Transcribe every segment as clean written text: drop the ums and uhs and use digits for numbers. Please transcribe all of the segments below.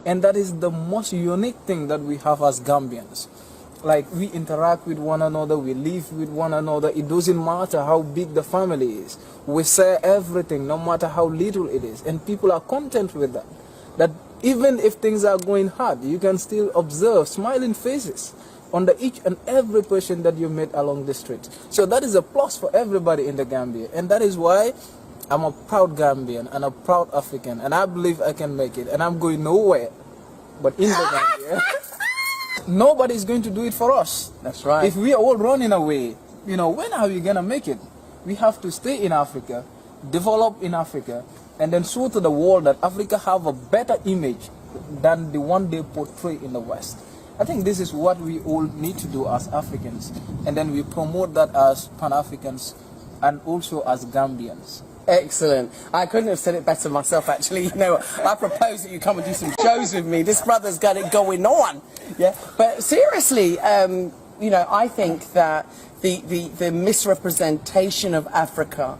And that is the most unique thing that we have as Gambians. Like, we interact with one another, we live with one another. It doesn't matter how big the family is. We share everything, no matter how little it is. And people are content with that. That even if things are going hard, you can still observe smiling faces under each and every person that you meet along the street. So that is a plus for everybody in the Gambia. And that is why I'm a proud Gambian and a proud African. And I believe I can make it. And I'm going nowhere but in the Gambia. Nobody is going to do it for us. That's right. If we are all running away, when are we going to make it? We have to stay in Africa, develop in Africa, and then show to the world that Africa have a better image than the one they portray in the West. I think this is what we all need to do as Africans. And then we promote that as Pan-Africans and also as Gambians. Excellent. I couldn't have said it better myself, actually. I propose that you come and do some shows with me. This brother's got it going on. Yeah. But seriously, I think that the misrepresentation of Africa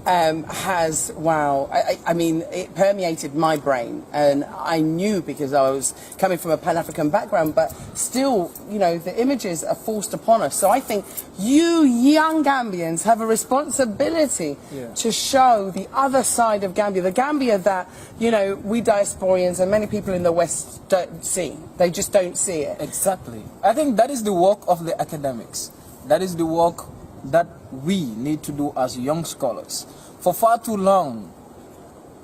has, I mean, it permeated my brain, and I knew because I was coming from a Pan-African background, but still, the images are forced upon us. So I think you young Gambians have a responsibility to show the other side of Gambia, the Gambia that, we diasporians and many people in the West don't see. They just don't see it. Exactly. I think that is the work of the academics. That is the work that we need to do as young scholars. For far too long,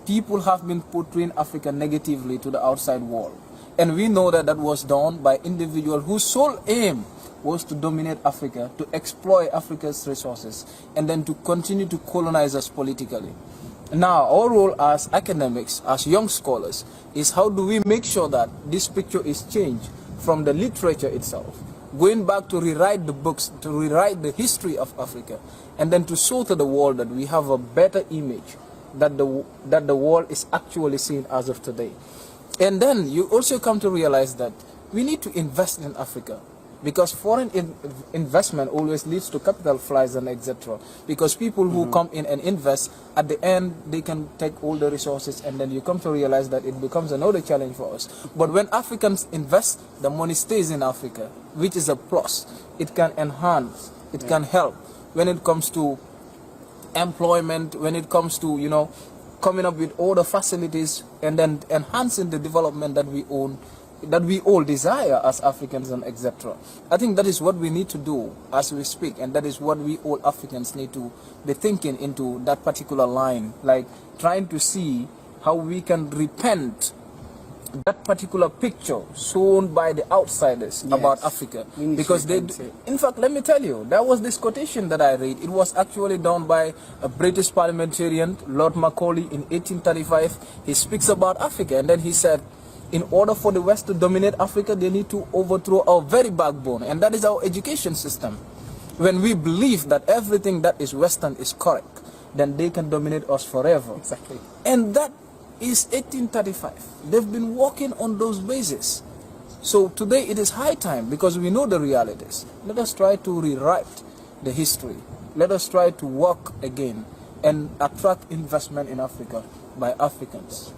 people have been portraying Africa negatively to the outside world. And we know that that was done by individuals whose sole aim was to dominate Africa, to exploit Africa's resources, and then to continue to colonize us politically. Now, our role as academics, as young scholars, is how do we make sure that this picture is changed from the literature itself, going back to rewrite the books, to rewrite the history of Africa, and then to show to the world that we have a better image that the world is actually seeing as of today. And then you also come to realize that we need to invest in Africa, because foreign investment always leads to capital flights and etc. Because people who come in and invest, at the end they can take all the resources, and then you come to realize that it becomes another challenge for us. But when Africans invest, the money stays in Africa, which is a plus. It can enhance, it can help when it comes to employment, when it comes to, coming up with all the facilities and then enhancing the development that we own, that we all desire as Africans and etc. I think that is what we need to do as we speak, and that is what we all Africans need to be thinking into that particular line, like trying to see how we can repent that particular picture shown by the outsiders about Africa. Because in fact, let me tell you, there was this quotation that I read. It was actually done by a British parliamentarian, Lord Macaulay, in 1835. He speaks about Africa, and then he said, in order for the West to dominate Africa, they need to overthrow our very backbone, and that is our education system. When we believe that everything that is Western is correct, then they can dominate us forever. Exactly. And that is 1835. They've been working on those bases. So today it is high time, because we know the realities. Let us try to rewrite the history. Let us try to work again and attract investment in Africa by Africans.